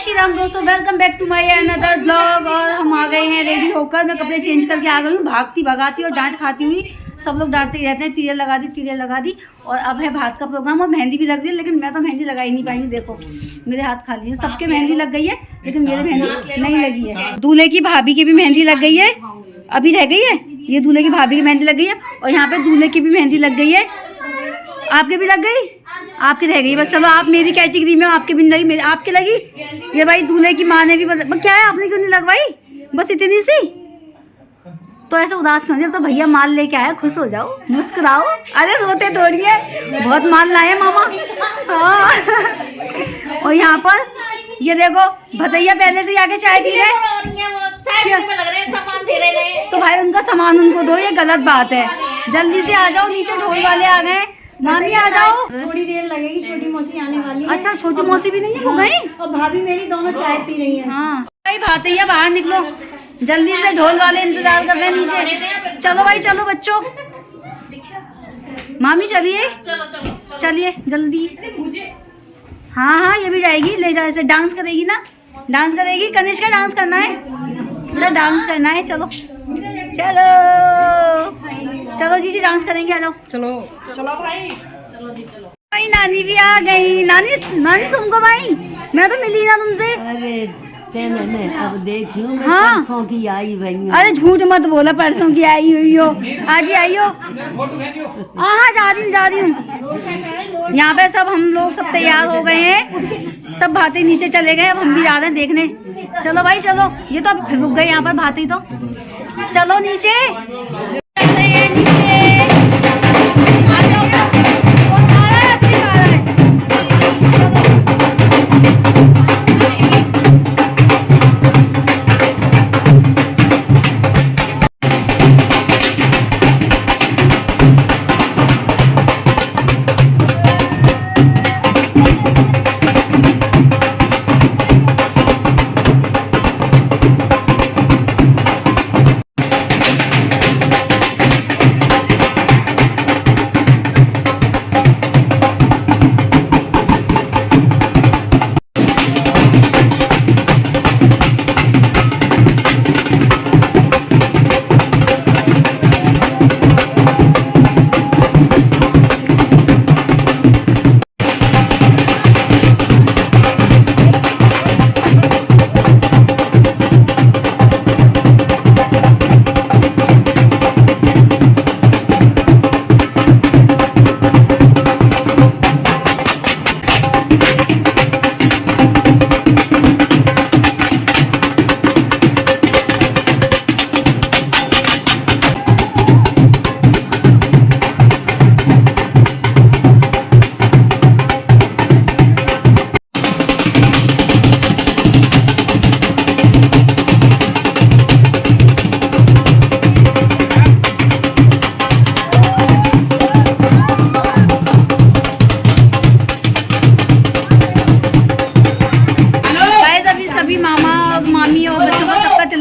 श्री राम दोस्तों, welcome back to my another blog. और हम आ गए हैं रेडी होकर। मैं कपड़े चेंज करके आ गई हूँ, भागती भगाती और डांट खाती हुई। सब लोग डांटते ही रहते हैं, तीरे लगा दी। और अब है भात का प्रोग्राम और मेहंदी भी लग रही है, लेकिन मैं तो मेहंदी लगा ही नहीं पाई हूँ। देखो मेरे हाथ खाली है। सबके मेहंदी लग गई है, लेकिन मेरे मेहंदी नहीं लगी है। दूल्हे की भाभी की भी मेहंदी लग गई है, अभी रह गई है। ये दूल्हे की भाभी की मेहंदी लग गई है और यहाँ पे दूल्हे की भी मेहंदी लग गई है। आपके भी लग गई, आपकी रह गई। बस चलो, आप मेरी कैटेगरी में, आपके भी नहीं लगी, मेरी आपके लगी। ये भाई दूल्हे की माँ ने भी बस क्या है, आपने क्यों नहीं लगवाई? बस इतनी सी तो ऐसे उदास क्यों? जब तो भैया माल लेके आया, खुश हो जाओ, मुस्कुराओ। अरे रोते थोड़ी है, बहुत माल लाए मामा। हाँ। और यहाँ पर ये देखो भतैया पहले से आके चाय पी रहे। तो भाई उनका सामान उनको दो, ये गलत बात है। जल्दी से आ जाओ, नीचे ढोल वाले आ गए। मामी आ जाओ, थोड़ी देर लगेगी, छोटी मौसी आने वाली है। अच्छा, छोटी मौसी भी नहीं है, वो गई। और भाभी मेरी दोनों चाय पी रही हैं। हाँ भाई, भतैया बाहर निकलो, जल्दी से ढोल वाले इंतजार कर रहे हैं नीचे। चलो भाई चलो बच्चों, मामी चलिए चलिए जल्दी। हाँ हाँ, ये भी जाएगी, ले जाए से। डांस करेगी ना, डांस करेगी। कनिष्का डांस करना है, बेटा डांस करना है। चलो चलो चलो जी डांस करेंगे। आ जाओ, चलो चलो भाई, भाई नानी भी आ गई। नानी नानी तुमको भाई, मैं तो मिली ना तुमसे। अरे मैंने अब देखी हूँ, हाँ परसों की आई भाई। अरे झूठ मत बोला, परसों की आई हुई हो। आज ही आई हो। हाँ हाँ, जा रही हूँ। यहाँ पे सब हम लोग सब तैयार हो गए हैं, सब भाते नीचे चले गए। अब हम भी जा रहे हैं देखने। चलो भाई चलो, ये तो अब फिर रुक गए यहाँ पर भाते। तो चलो नीचे,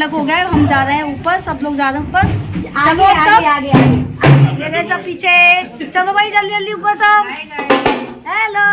हो गया। हम जा रहे हैं ऊपर, सब लोग जा रहे हैं ऊपर। चलो आगे ये गए सब पीछे। चलो भाई जल्दी जल्दी ऊपर सब। हेलो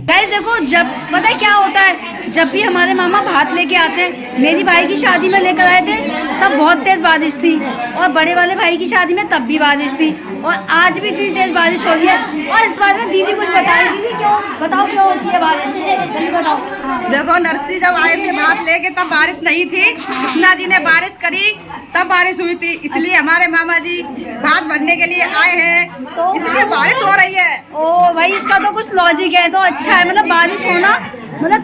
गाइस, देखो जब पता है क्या होता है, जब भी हमारे मामा भात लेके आते हैं, मेरी भाई की शादी में लेकर आए थे तब बहुत तेज बारिश थी, और बड़े वाले भाई की शादी में तब भी बारिश थी, और आज भी इतनी तेज बारिश हो रही है। और इस बार में दीदी कुछ बताई, दीदी क्यों बताओ, क्यों होती है बारिश? जल्दी बताओ। देखो नरसी जब आए थे भात लेके तब बारिश नहीं थी, कृष्णा जी ने बारिश करी तब बारिश हुई थी, इसलिए हमारे मामा जी भात भरने के लिए आए हैं, तो इसलिए बारिश हो रही है। ओ भाई, इसका तो कुछ लॉजिक है, तो अच्छा है। मतलब बारिश होना, मतलब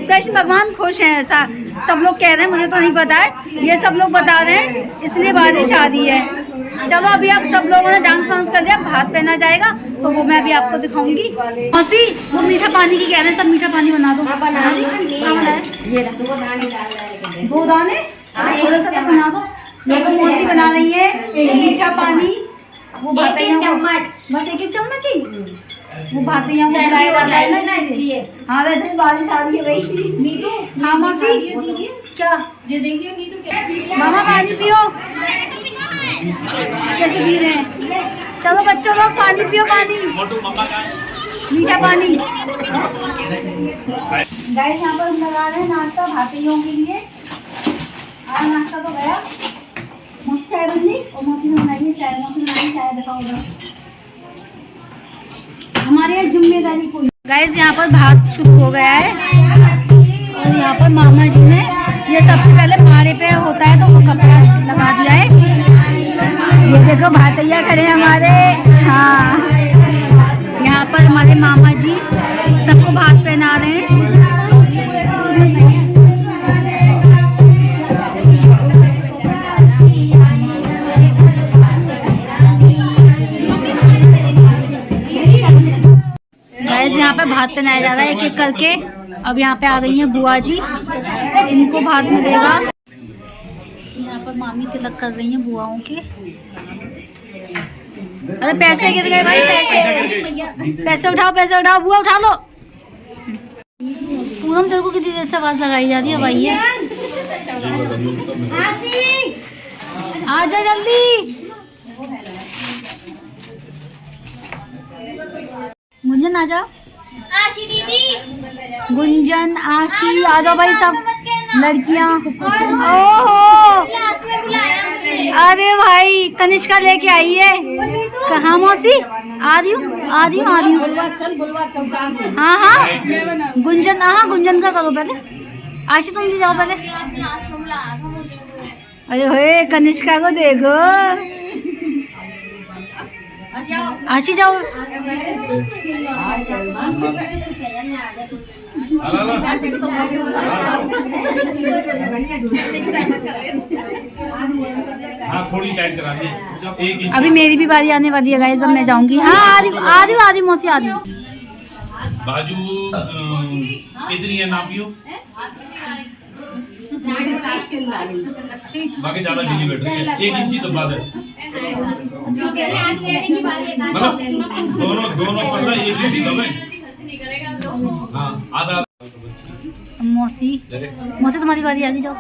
कृष्ण भगवान खुश हैं, ऐसा सब लोग कह रहे हैं। मुझे तो नहीं पता है, ये सब लोग बता रहे हैं, इसलिए बारिश आ रही है। चलो अभी आप सब लोगों ने डांस वांस कर लिया, भात पहना जाएगा तो वो मैं अभी आपको दिखाऊंगी। मौसी वो मीठा पानी की कह रहे हैं, सब मीठा पानी बना दो। ये 2 दाने, थोड़ा सा तो बना दो। जो मौसी बना रही है मीठा पानी, वो एक चम्मच, बस 1 चम्मच ही। वो भातियाँ ना इसलिए। हाँ वैसे बारिश आ रही है भाई। नीतू, हाँ मौसी क्या ये देखिए, नीतू क्या मामा पानी पियो। कैसे पी रहे हैं? चलो बच्चों लोग पानी पियो, पानी। मीठा पानी। गाइस यहाँ पर हम लगा रहे हैं नाश्ता भातियों के लिए। आज नाश्ता तो गया, मौसी चाय बन गई और मौसी ने बनाई है चाय। मौसी बनाई चाय दिखाओ उधर। हमारे यहाँ जिम्मेदारी कोई। गाइस यहाँ पर भात शुरू हो गया है और यहाँ पर मामा जी ने ये सबसे पहले माड़े पे होता है तो वो कपड़ा लगा दिया है। ये देखो भातैया खड़े हैं हमारे। हाँ, यहाँ पर हमारे मामा जी सबको भात पहना रहे हैं। गाइस यहाँ पे भात पहनाया जा रहा है एक एक करके। अब यहाँ पे आ गई हैं बुआ जी, इनको भात मिलेगा। यहाँ पर मामी तिलक कर रही हैं बुआओं के। अरे पैसे गिर गए भाई, पैसे उठाओ, पैसे उठाओ, बुआ उठा लो। पूनम तेरे को कितनी देर से आवाज लगाई जा रही है भाई? आ जा जल्दी। गुंजन आ जाओ। आशी दीदी, गुंजन, आशी आ जाओ भाई सब लड़कियां। ओहो, क्लास में बुलाया मुझे। अरे भाई कनिष्का लेके आई है। कहाँ मौसी? आ रही हूँ, आ रही हूँ, आ रही हूँ। हाँ हाँ गुंजन, हाँ गुंजन का करो पहले। आशी तुम भी जाओ पहले। क्लास में बुलाया था मुझे। अरे होए कनिष्का को देखो। आशी जाओ। हाँ थोड़ी टाइट करा दी। एक इंच अभी मेरी भी बारी आने वाली है गाइस, जब मैं जाऊंगी। हाँ आ रही हूँ, आ रही हूँ, आ रही हूँ मौसी, आ रही हूँ। बाजू कितनी है नापियो? बाकी ज्यादा ढीली बैठ रही है, 1 इंची दबा दे। मतलब दोनों दोनों पकड़ा, एक ही ढीला में। हाँ आधा। मौसी, मौसी तुम्हारी बारी आ गई, जाओ।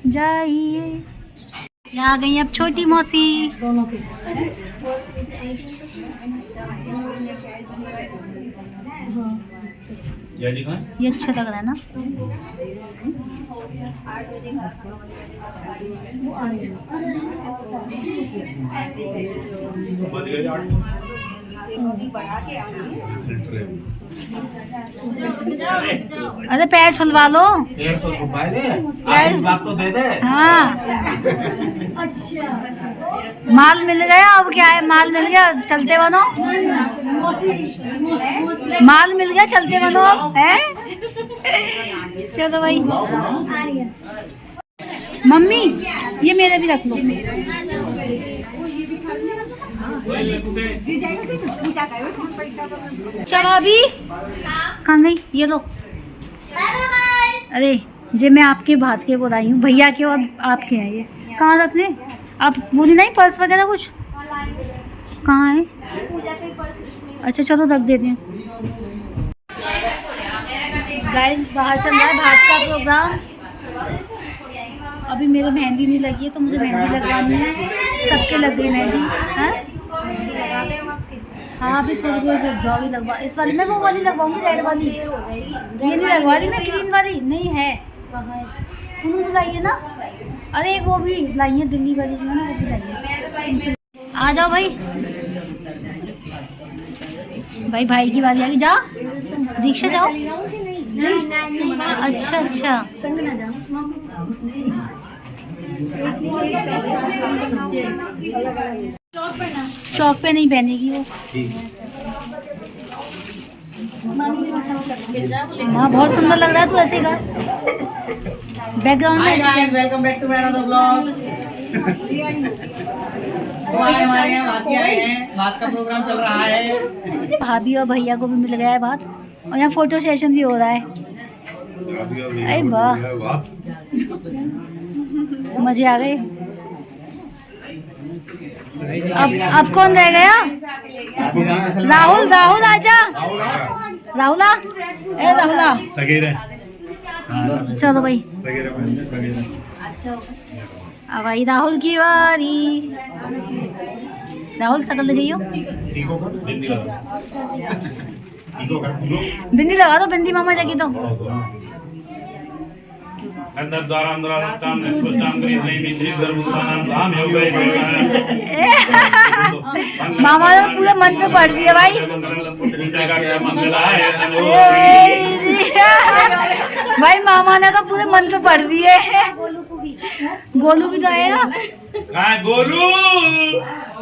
जाइए। यहाँ आ गई अब छोटी मौसी। ये अच्छा लग रहा है ना? अरे पैर छुलवा लो। पैर तो छुपा दे, बात तो दे दे। हाँ माल मिल गया, अब क्या है, माल मिल गया, चलते बनो। माल मिल गया, चलते बनो अब, है? चलो भाई। मम्मी ये मेरे भी रख लो। चलो अभी कहाँ गई? ये लो। अरे जे मैं आपके भात के बोलाई हूँ, भैया के और आपके हैं। ये कहाँ रखने? आप बोली नहीं पर्स वगैरह कुछ? कहाँ है? अच्छा चलो रख देते हैं। गाइस बाहर चल रहा है भात का प्रोग्राम। अभी मेरे मेहंदी नहीं लगी है तो मुझे मेहंदी लगवानी है। सबके लग गई मेहंदी। हाँ अभी थोड़ी देर रुक जाओ, भी लगवा। इस वाली मैं वो वाली लगवाऊंगी, रेड वाली। ये नहीं लगवा रही मैं, ग्रीन वाली नहीं है। उन्होंने लाई है ना? अरे वो भी लाई है, दिल्ली वाली जो है ना वो भी लाई है। आ जाओ भाई। भाई भाई की बारी आ गई। जा दीक्षा जाओ। अच्छा अच्छा चौक पे नहीं पहनेगी वो। माँ बहुत सुंदर लग रहा है तू ऐसे का बैकग्राउंड में ऐसे। Welcome back to my another blog. हमारे यहाँ भात आए हैं, भात का प्रोग्राम चल रहा है। भाभी और भैया को भी मिल गया है भात और यहाँ फोटो सेशन भी हो रहा है। अरे वाह मजे आ गए। अब कौन रह गया? राहुल, राहुल आजा। राहुला, ए राहुला। सगेरे। चलो भाई। सगेरे। अब आई राहुल की बारी। राहुल शकल दिख गई हो। बिंदी लगा दो, बिंदी मामा जाके तो। अंदर द्वारा अंदर काम ने कुछ काम करी नहीं मित्री सर्वसानाम धाम हो गए। मामा ने पूरा मंत्र पढ़ दिया भाई। भाई मामा ने तो पूरे मंत्र पढ़ दिए। गोलू भी तो आएगा। कहाँ गोलू?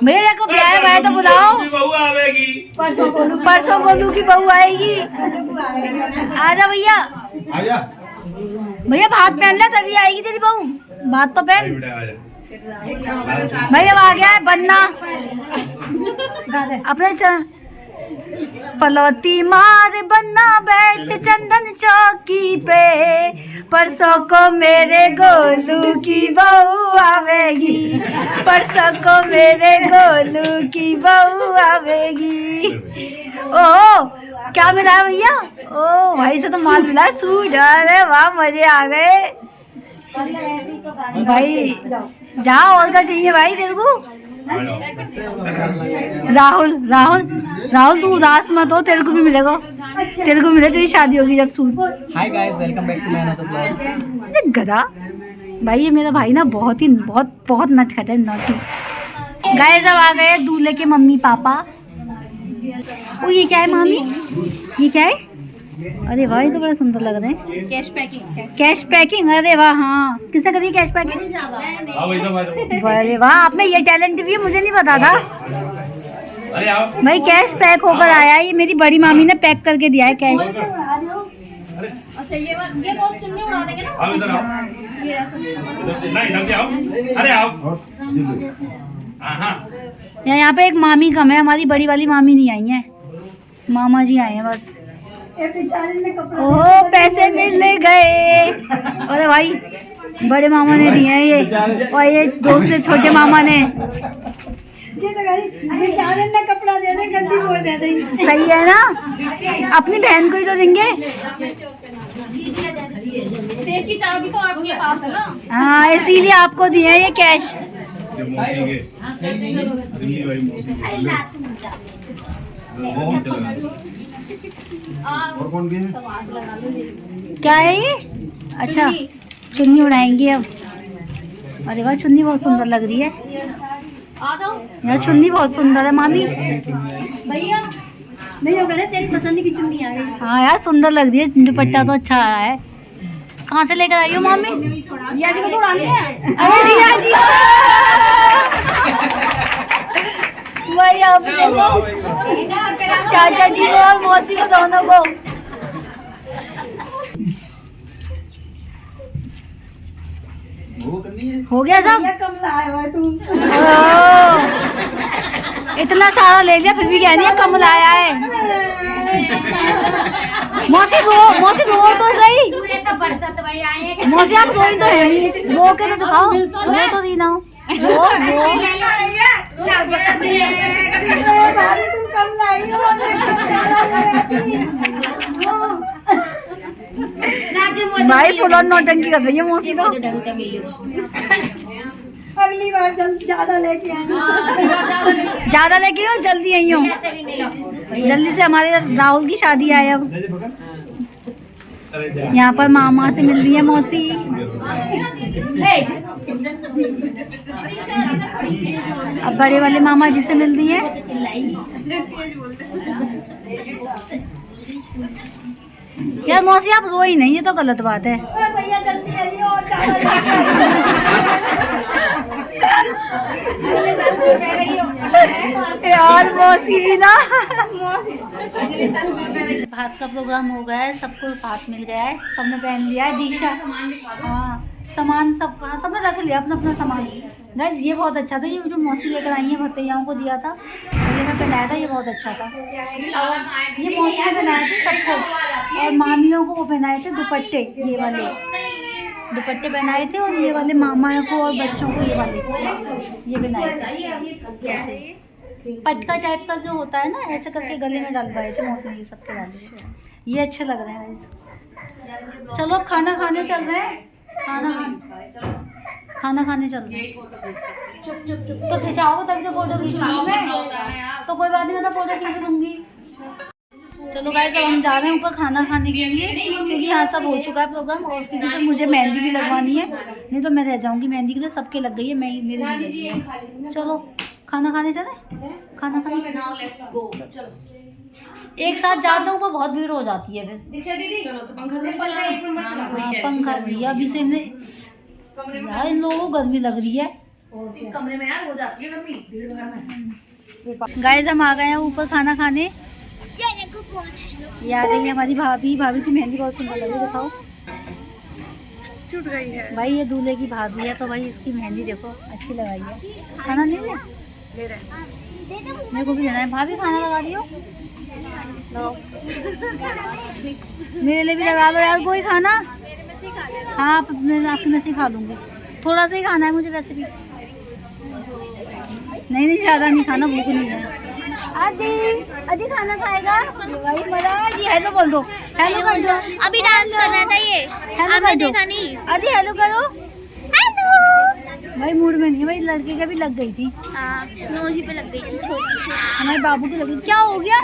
भैया को ब्याह है भाई तो बुलाओ। बहू आवेगी। परसों गोलू की बहू आएगी। आजा भैया। आजा। भैया भात पहन ले तभी आएगी तेरी बहू। भात तो पहन। भैया आ गया है बनना अपने चरण। पलौती मार बनना बैठ चंदन चौकी पे, परसों को मेरे गोलू की बहू आवेगी। परसों को मेरे गोलू की बहू आवेगी। ओ क्या मिला है भैया? ओ भाई से तो माल मिला है, सूट। अरे वाह मजे आ गए भाई। जाओ और क्या चाहिए भाई तेरे को? राहुल राहुल राहुल तू उदास मत हो, तेरे को भी मिलेगा। तेरे को मिले तेरी शादी होगी जब suit. Hi guys, welcome back to my another blog. गधा भाई, ये मेरा भाई ना बहुत नटखट है, नॉटी। गाइस अब आ गए दूल्हे के मम्मी पापा। ओ ये क्या है मामी? ये क्या है? अरे वाह ये तो बड़ा सुंदर लग रहे हैं। Cash packing. अरे वाह हाँ, किसने करी कैश पैकिंग? अरे वाह आपने ये टैलेंट भी मुझे नहीं पता था। अरे आओ भाई कैश पैक होकर आया है। ये मेरी बड़ी मामी ने पैक करके दिया है कैश। अच्छा ये बहुत चुन्नी उड़ा देंगे ना। आओ इधर आओ। इधर से आओ। अरे आओ। हाँ यहाँ पे एक मामी कम है, हमारी बड़ी वाली मामी नहीं आई है, मामा जी आए हैं बस। ओह पैसे मिल गए। अरे भाई बड़े मामा ने दिए हैं ये, और ये दूसरे छोटे मामा ने। कपड़ा दे दे, गड्डी वो दे दे। सही है ना, अपनी बहन को ही तो देंगे। सेफ की चाबी तो आपके पास है ना। हाँ इसीलिए आपको दिए हैं ये कैश। और कौन भी है? क्या है ये? अच्छा चुन्नी उड़ाएंगे अब। अरे वाह चुन्नी बहुत सुंदर लग रही है यार, चुन्नी बहुत सुंदर है मामी। भैया नहीं होगा ना, तेरी पसंद की चुन्नी आ गई। हाँ यार सुंदर लग रही है, दुपट्टा तो अच्छा आया है। कहाँ से लेकर आई हो मामी? रिया जी को तो उड़ानी है। अरे रिया जी भाई आप देखो, चाचा जी को और मौसी को दोनों को। हो गया सब? कम लाया हुआ तू। इतना सारा ले लिया फिर भी कह रही है कम लाया है। मौसी रो तो सही। तो बरसात भाई आए। मौसी आप रोई तो है नहीं, रो के तो दिखाओ, रो तो दी ना। रो तुम कम लाई हो। भाई फुल ऑन नौटंकी कर रही है मौसी तो। अगली बार ज्यादा लेके आएंगे। ज्यादा लेके हो, जल्दी आई हो, जल्दी से हमारे राहुल की शादी है अब। यहाँ पर मामा से मिल रही है मौसी। अब बड़े वाले मामा जी से मिल रही है। यार मौसी आप रोई नहीं, ये तो गलत बात है। भैया जल्दी आइए और यार मौसी भी ना। भात का प्रोग्राम हो गया है, सबको भात मिल गया है, सबने पहन लिया है। दीक्षा हाँ सामान सबने रख लिया अपना अपना सामान। गाइस ये बहुत अच्छा था, ये जो मौसी लेकर आई है भतीजाओं को दिया था, ये मैं पहनाया था, ये बहुत अच्छा था। और ये मौसी ने पहनाए थे सबको, और मामियों को वो पहनाए थे दुपट्टे, ये वाले दुपट्टे पहनाए थे, और ये वाले मामा को और बच्चों को ये वाले ये पहनाए थे। पटका टाइप का जो होता है ना, ऐसे करके गले में डलवाए थे मौसी ने, सबके डाले। ये अच्छे लग रहे हैं। चलो खाना खाने चल रहे हैं। खाना खाने चलते हैं। तो खिंचाओगे तभी तो फोटो खींचूंगी मैं, तो कोई बात नहीं, मैं तो फोटो खींच लूंगी। चलो गाइस अब हम जा रहे हैं ऊपर खाना खाने के लिए, क्योंकि यहाँ सब हो चुका है प्रोग्राम, और फिर मुझे मेहंदी भी लगवानी है, नहीं तो मैं रह जाऊंगी मेहंदी के लिए। सबके लग गई है, मैं मेरे भी लगी है। चलो खाना खाने चले, खाना खाने एक साथ जाते ऊपर बहुत भीड़ हो जाती है फिर। पंखा दिया अभी से यार, इन लोगों को गर्मी लग रही है इस कमरे में यार, हो जाती है गर्मी भीड़ भाड़ में। गाइस हम आ गए हैं ऊपर खाना खाने। ये आ गई है हमारी भाभी। भाभी की मेहंदी बहुत सुंदर लगी, दिखाओ। छूट गई है भाई ये दूल्हे की भाभी है, तो भाई इसकी मेहंदी देखो अच्छी लगाई है। खाना नहीं है, ले रहे हैं। मेरे को भी देना है। भाभी खाना लगा दियो, लो मेरे लिए भी लगा लो यार कोई खाना। हाँ मैं आपकी में से खा लूँगी, थोड़ा सा ही खाना है मुझे वैसे भी। नहीं ज़्यादा नहीं खाना, भूख नहीं है। आदि खाना खाएगा भाई, मजा आदि हेलो बोल दो, हेलो कर दो। अभी डांस करना था ये, हेलो कर दो नहीं। आदि, हेलो करो। हेलो भाई मूड में नहीं है भाई, लड़के का भी लग गई थी, नोजी पे लग गई थी छोटी सी। हमारे बाबू की लग गई। क्या हो गया?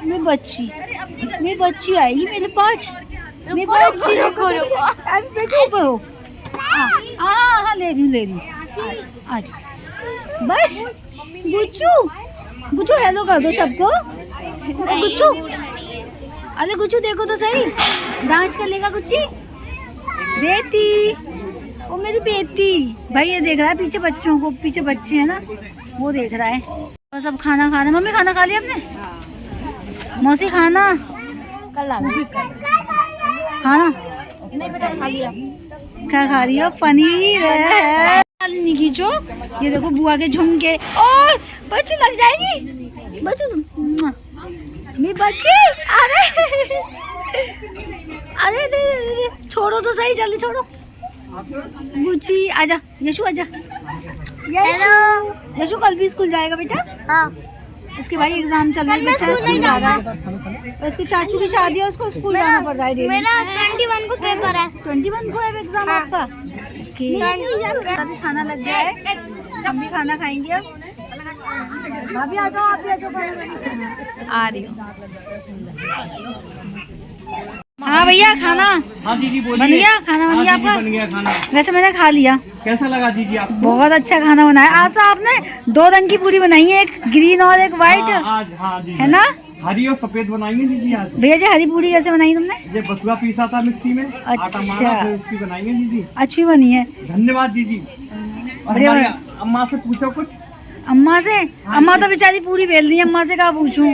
मेरी बच्ची आएगी मेरे पास। रुको अभी बैठो ऊपर हो। हाँ ले रही हूँ आज। बस गुच्चू हेलो कर दो सबको। गुच्चू, अरे गुच्चू देखो तो सही, डांस कर लेगा गुच्ची। बेटी, ओ मेरी बेटी। भाई ये देख रहा है पीछे बच्चों को, पीछे बच्चे हैं ना, वो देख रहा है। बस अब खाना खा रहे। मम्मी खाना खा लिया आपने? मौसी खाना खाना क्या खा रही हो? पनीर है। नहीं खींचो, ये देखो बुआ के झुमके। और बच्ची लग जाएगी, मेरी बच्ची। अरे छोड़ो तो सही, जल्दी छोड़ो। गुच्ची आजा, यशु आजा। यशु कल भी स्कूल जाएगा बेटा? हाँ। इसके भाई एग्जाम चल रहा है, बच्चा स्कूल जा रहा है। और इसके चाचू की शादी है, उसको स्कूल जाना पड़ रहा है। मेरा 21 को पेपर है। 21 को है एग्जाम आपका? अभी खाना लग गया है, हम भी खाना खाएंगे अब। भाभी आ जाओ, आप भी आ जाओ। आ रही हूँ। हाँ भैया खाना हाँ दीदी बोलिए। बन गया? खाना बन गया आपका? बन गया खाना। वैसे मैंने खा लिया। कैसा लगा दीदी आपको? बहुत अच्छा खाना बनाया। आज तो आपने 2 रंग की पूरी बनाई है, एक ग्रीन और एक व्हाइट, आज हाँ जी है ना? हरी और सफेद बनाएंगे दीदी आज। भैया जी हरी पूरी कैसे बनाई तुमने? ये बथुआ पीसा था मिक्सी में, अच्छा। आटा मारा, फिर उसकी बनाएंगे दीदी। अच्छी बनी है, धन्यवाद दीदी। और बढ़िया हमारी बनी। अम्मा से पूछो कुछ। अम्मा से? अम्मा तो बेचारी पूरी बेल रही है, अम्मा से क्या पूछूं?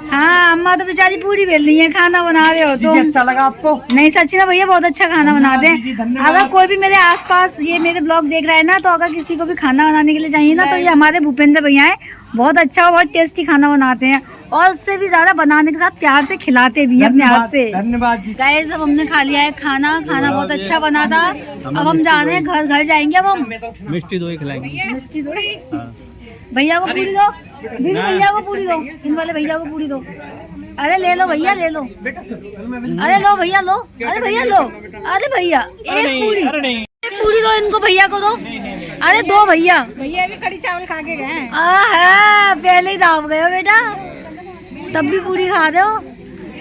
हाँ अम्मा तो बेचारी पूरी बेल रही है, खाना बना रहे हो दीदी अच्छा लगा आपको? नहीं सच में भैया बहुत अच्छा खाना बनाते दीदी, हैं। धन्यवाद। अगर कोई भी मेरे आसपास ये मेरे ब्लॉग देख रहा है ना, तो अगर किसी को भी खाना बनाने के लिए चाहिए ना, तो ये हमारे भूपेंद्र भैया हैं। बहुत अच्छा और बहुत टेस्टी खाना बनाते हैं, और उससे भी ज्यादा बनाने के साथ प्यार से खिलाते भी हैं अपने हाथ से। धन्यवाद जी। गाइस अब हमने खा लिया है खाना, खाना बहुत अच्छा बना था। अब हम जा रहे हैं घर जाएंगे। अब हम मिष्टी दो ही खिलाएंगे। मिष्टी थोड़ी, भैया को पूरी दो, दीदी भैया को पूरी दो, इन वाले भैया को पूरी दो। अरे ले लो भैया, ले लो। अरे लो भैया, लो। अरे भैया लो, अरे भैया एक पूरी दो, इनको भैया को दो। अरे दो भैया। भैया भी कड़ी चावल खा के गए। पहले ही दाब गए हो बेटा, तब भी पूरी खा रहे हो।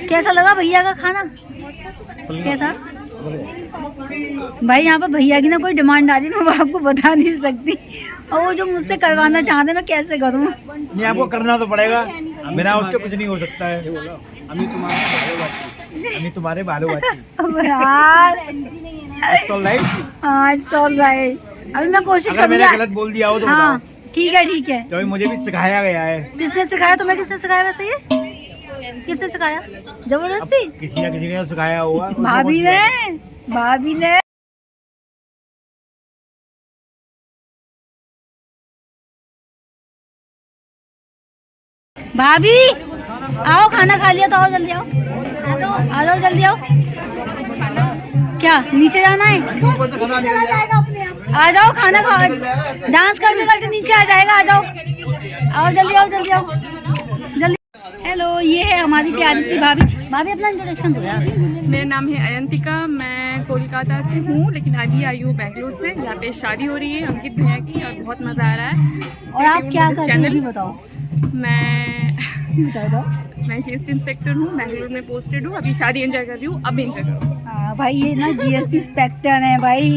कैसा लगा भैया का खाना? कैसा भाई? यहाँ पर भैया की ना कोई डिमांड आ रही, मैं आपको बता नहीं सकती, और वो जो मुझसे करवाना चाहते मैं कैसे करूँ? नहीं आपको करना तो पड़ेगा, बिना उसके कुछ नहीं हो सकता है। अभी तुम्हारे बालों बाकी यार It's all right। हाँ इट्स ऑल राइट। अभी मैं कोशिश अगर मैंने करूँगी। गलत बोल दिया हो तो हाँ बताओ। ठीक है ठीक है। तो मुझे भी सिखाया गया है। किसने सिखाया तुम्हें? किसने सिखाया वैसे? ये किसने सिखाया? जबरदस्ती? किसी ना किसी ने तो सिखाया होगा। भाभी ने, भाभी ने। भाभी आओ, खाना खा लिया तो आओ, जल्दी आओ, आ जाओ जल्दी आओ। क्या नीचे जाना है? आ जाओ खाना खाओ, डांस करते करते नीचे आ जाएगा। आ जाओ, आओ जल्दी आओ, जल्दी आओ, जल्दी। हेलो, ये है हमारी प्यारी सी भाभी। भाभी अपना इंट्रोडक्शन दो यार। मेरा नाम है अयंतिका, मैं कोलकाता से हूँ लेकिन अभी आई हूँ बेंगलोर से। यहाँ पे शादी हो रही है अंकित भैया की और बहुत मज़ा आ रहा है। और आप क्या कर रही हो ये बताओ। मैं जीएसटी इंस्पेक्टर हूँ, बेंगलोर में पोस्टेड हूँ। अभी शादी एंजॉय कर रही हूँ, अब एंजॉय करूँ। हाँ भाई, ये ना जीएसटी इंस्पेक्टर है भाई,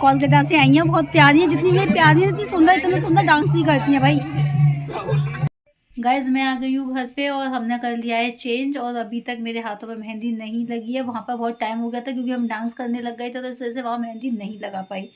कोलकाता से आई हैं, बहुत प्यारी है। जितनी ये प्यारी है इतनी सुंदर, इतना सुंदर डांस भी करती हैं भाई। गाइज मैं आ गई हूँ घर पे और हमने कर लिया है चेंज, और अभी तक मेरे हाथों पे मेहंदी नहीं लगी है। वहाँ पर बहुत टाइम हो गया था क्योंकि हम डांस करने लग गए थे, तो इस वजह से वहाँ मेहंदी नहीं लगा पाई।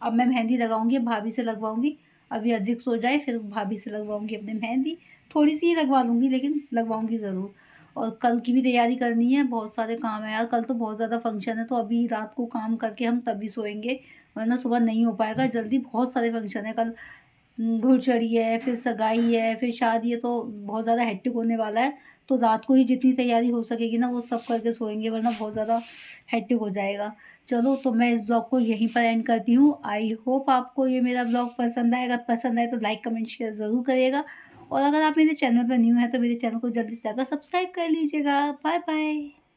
अब मैं मेहंदी लगाऊंगी, भाभी से लगवाऊंगी। अभी अद्विक सो जाए फिर भाभी से लगवाऊंगी अपनी मेहंदी। थोड़ी सी ही लगवा लूँगी लेकिन लगवाऊंगी ज़रूर। और कल की भी तैयारी करनी है, बहुत सारे काम है यार। कल तो बहुत ज़्यादा फंक्शन है, तो अभी रात को काम करके हम तभी सोएंगे, वरना सुबह नहीं हो पाएगा जल्दी। बहुत सारे फंक्शन है कल, घुड़चढ़ी है, फिर सगाई है, फिर शादी है, तो बहुत ज़्यादा हेक्टिक होने वाला है। तो रात को ही जितनी तैयारी हो सकेगी ना वो सब करके सोएंगे, वरना बहुत ज़्यादा हेक्टिक हो जाएगा। चलो तो मैं इस ब्लॉग को यहीं पर एंड करती हूँ। आई होप आपको ये मेरा ब्लॉग पसंद आएगा। पसंद आए तो लाइक कमेंट शेयर ज़रूर करिएगा, और अगर आप मेरे चैनल पर न्यू है तो मेरे चैनल को जल्दी से जाकर सब्सक्राइब कर लीजिएगा। Bye bye.